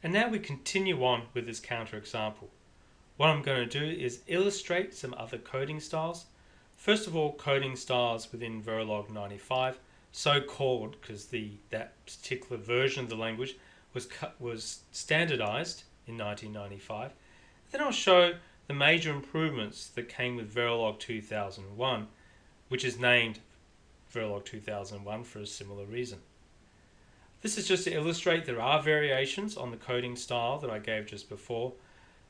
And now we continue on with this counterexample. What I'm going to do is illustrate some other coding styles. First of all, coding styles within Verilog 95, so called because that particular version of the language was standardized in 1995. Then I'll show the major improvements that came with Verilog 2001, which is named Verilog 2001 for a similar reason. This is just to illustrate there are variations on the coding style that I gave just before,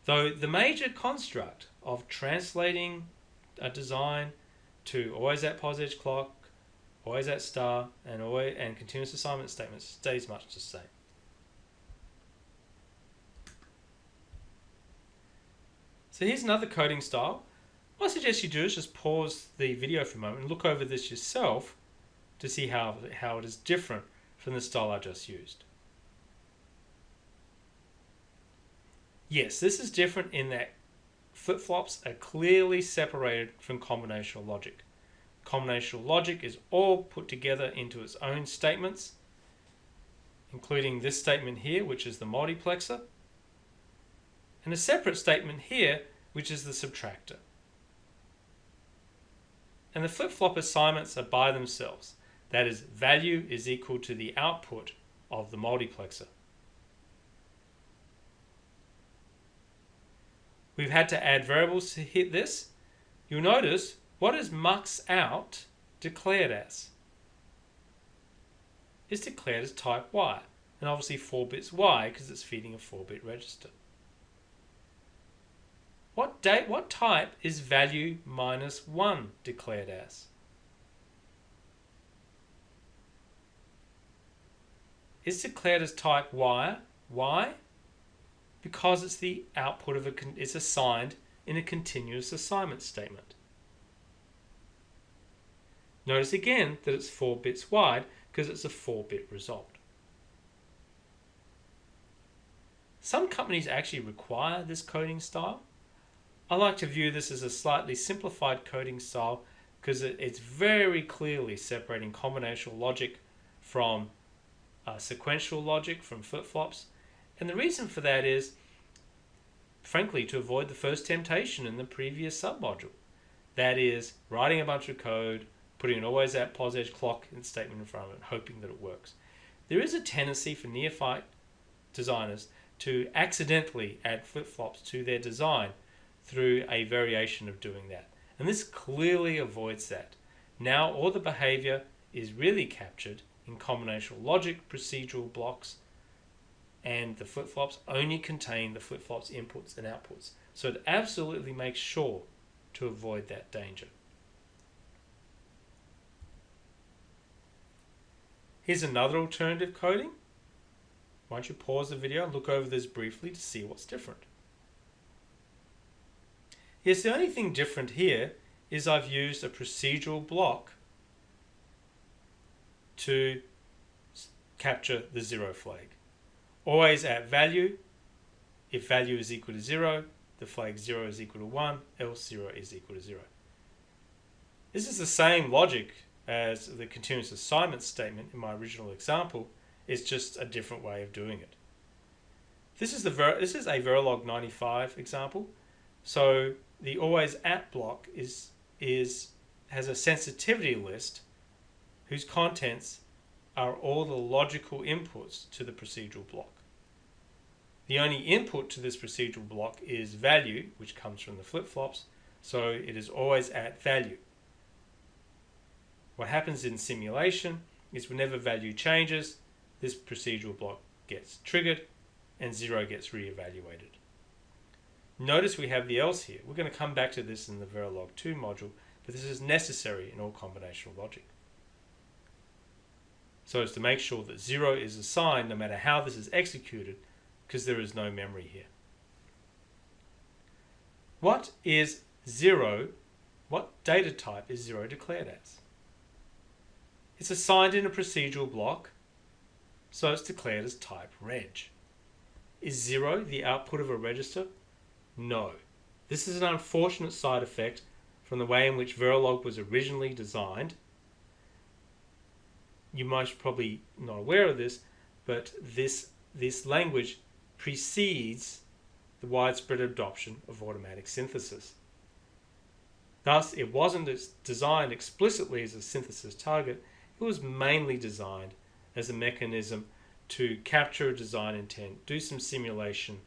though the major construct of translating a design to always at pos edge clock, always at star, and continuous assignment statements stays much the same. So here's another coding style. What I suggest you do is just pause the video for a moment and look over this yourself to see how it is different from the style I just used. Yes, this is different in that flip-flops are clearly separated from combinational logic. Combinational logic is all put together into its own statements, including this statement here, which is the multiplexer, and a separate statement here, which is the subtractor. And the flip-flop assignments are by themselves. That is, value is equal to the output of the multiplexer. We've had to add variables to hit this. You'll notice, what is mux out declared as? It's declared as type Y, and obviously 4 bits Y because it's feeding a 4-bit register. What type is value -1 declared as? It's declared as type Y. Why? Because it's the output of it's assigned in a continuous assignment statement. Notice again that it's 4 bits wide because it's a 4-bit result. Some companies actually require this coding style. I like to view this as a slightly simplified coding style because it's very clearly separating combinational logic from sequential logic, from flip-flops. And the reason for that is, frankly, to avoid the first temptation in the previous submodule. That is, writing a bunch of code, putting an always at pos edge clock in statement in front of it, hoping that it works. There is a tendency for neophyte designers to accidentally add flip-flops to their design through a variation of doing that. And this clearly avoids that. Now all the behavior is really captured in combinational logic procedural blocks, and the flip-flops only contain the flip-flops inputs and outputs. So it absolutely makes sure to avoid that danger. Here's another alternative coding. Why don't you pause the video and look over this briefly to see what's different. Yes, the only thing different here is I've used a procedural block to capture the 0 flag. Always at value. If value is equal to 0, the flag 0 is equal to 1, else 0 is equal to 0. This is the same logic as the continuous assignment statement in my original example. It's just a different way of doing it. This is a Verilog 95 example. So the always at block has a sensitivity list whose contents are all the logical inputs to the procedural block. The only input to this procedural block is value, which comes from the flip-flops, so it is always at value. What happens in simulation is whenever value changes, this procedural block gets triggered and 0 gets re-evaluated. Notice we have the else here. We're going to come back to this in the Verilog 2 module, but this is necessary in all combinational logic. So as to make sure that 0 is assigned no matter how this is executed, because there is no memory here. What is 0? What data type is 0 declared as? It's assigned in a procedural block, so it's declared as type reg. Is 0 the output of a register? No. This is an unfortunate side effect from the way in which Verilog was originally designed. You might probably not aware of this, but this language precedes the widespread adoption of automatic synthesis. Thus, it wasn't designed explicitly as a synthesis target, it was mainly designed as a mechanism to capture a design intent, do some simulation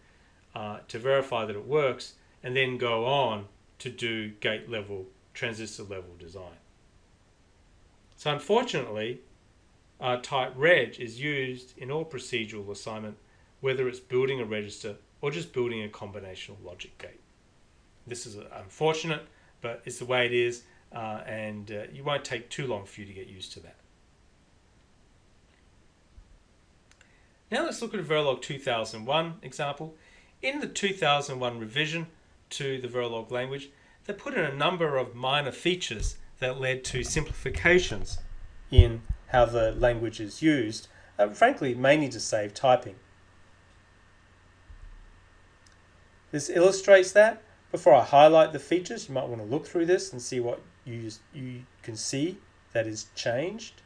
to verify that it works, and then go on to do gate level, transistor level design. So unfortunately, type reg is used in all procedural assignment, whether it's building a register or just building a combinational logic gate. This is unfortunate, but it's the way it is, and you won't take too long for you to get used to that. Now let's look at a Verilog 2001 example. In the 2001 revision to the Verilog language, they put in a number of minor features that led to simplifications in how the language is used, frankly, mainly to save typing. This illustrates that. Before I highlight the features, you might want to look through this and see what you can see that is changed.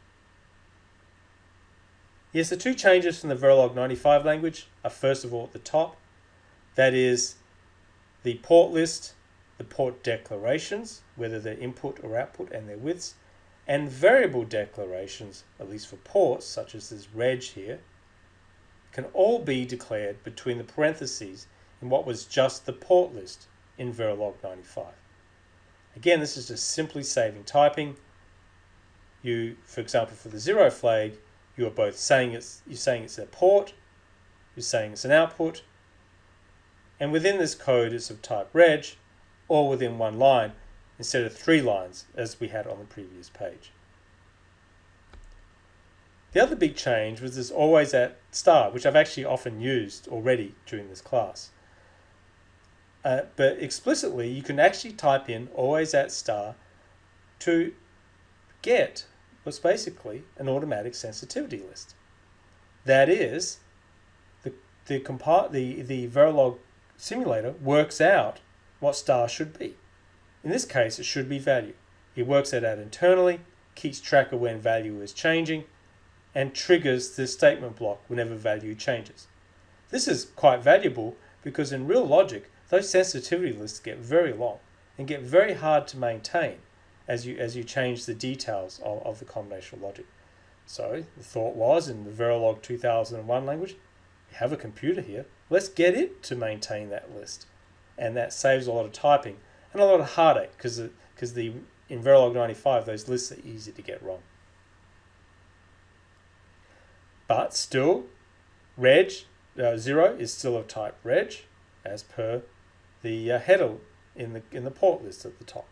Yes, the two changes from the Verilog 95 language are first of all at the top. That is the port list, the port declarations, whether they're input or output, and their widths, and variable declarations, at least for ports, such as this reg here, can all be declared between the parentheses in what was just the port list in Verilog 95. Again, this is just simply saving typing. You, for example, for the 0 flag, you are both saying it's a port, you're saying it's an output, and within this code it's of type reg, all within one line instead of 3 lines as we had on the previous page. The other big change was this always at star, which I've actually often used already during this class. But explicitly, you can actually type in always at star to get what's basically an automatic sensitivity list. That is, the Verilog simulator works out what star should be. In this case, it should be value. It works it out internally, keeps track of when value is changing, and triggers the statement block whenever value changes. This is quite valuable because in real logic, those sensitivity lists get very long and get very hard to maintain as you change the details of the combinational logic. So the thought was, in the Verilog 2001 language, you have a computer here, let's get it to maintain that list. And that saves a lot of typing and a lot of heartache because in Verilog 95 those lists are easy to get wrong. But still, reg 0 is still of type reg as per the header in the port list at the top,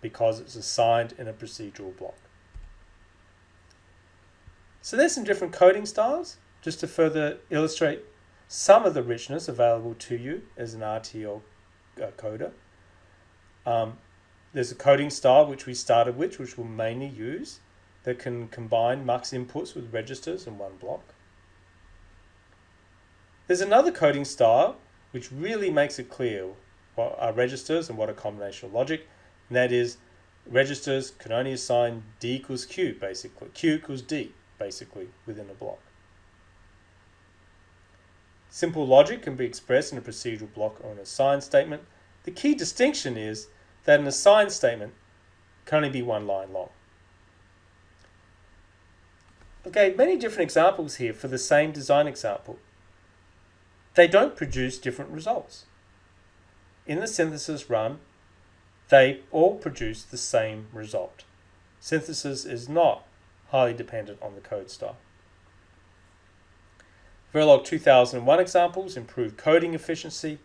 because it's assigned in a procedural block. So there's some different coding styles, just to further illustrate some of the richness available to you as an RTL coder. There's a coding style which we started with, which we'll mainly use, that can combine mux inputs with registers in one block. There's another coding style which really makes it clear what are registers and what are combinational logic, and that is registers can only assign D equals Q, basically. Q equals D, basically, within a block. Simple logic can be expressed in a procedural block or an assign statement. The key distinction is that an assign statement can only be one line long. Okay, many different examples here for the same design example. They don't produce different results. In the synthesis run, they all produce the same result. Synthesis is not highly dependent on the code style. Verilog 2001 examples improve coding efficiency,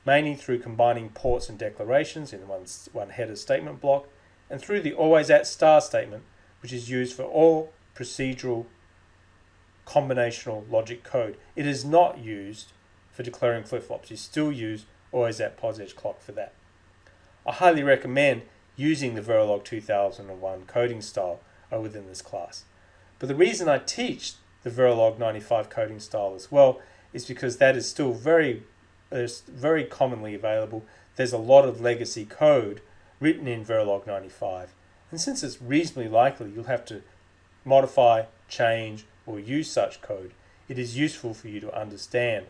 mainly through combining ports and declarations in one header statement block, and through the always at star statement, which is used for all procedural combinational logic code. It is not used for declaring flip-flops. You still use always at pos clock for that. I highly recommend using the Verilog 2001 coding style within this class. But the reason I teach the Verilog 95 coding style as well is because that is still very commonly available. There's a lot of legacy code written in Verilog 95. And since it's reasonably likely you'll have to modify, change, or use such code, it is useful for you to understand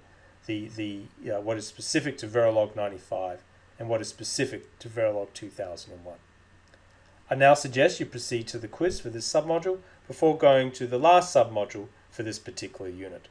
what is specific to Verilog 95 and what is specific to Verilog 2001. I now suggest you proceed to the quiz for this submodule before going to the last submodule for this particular unit.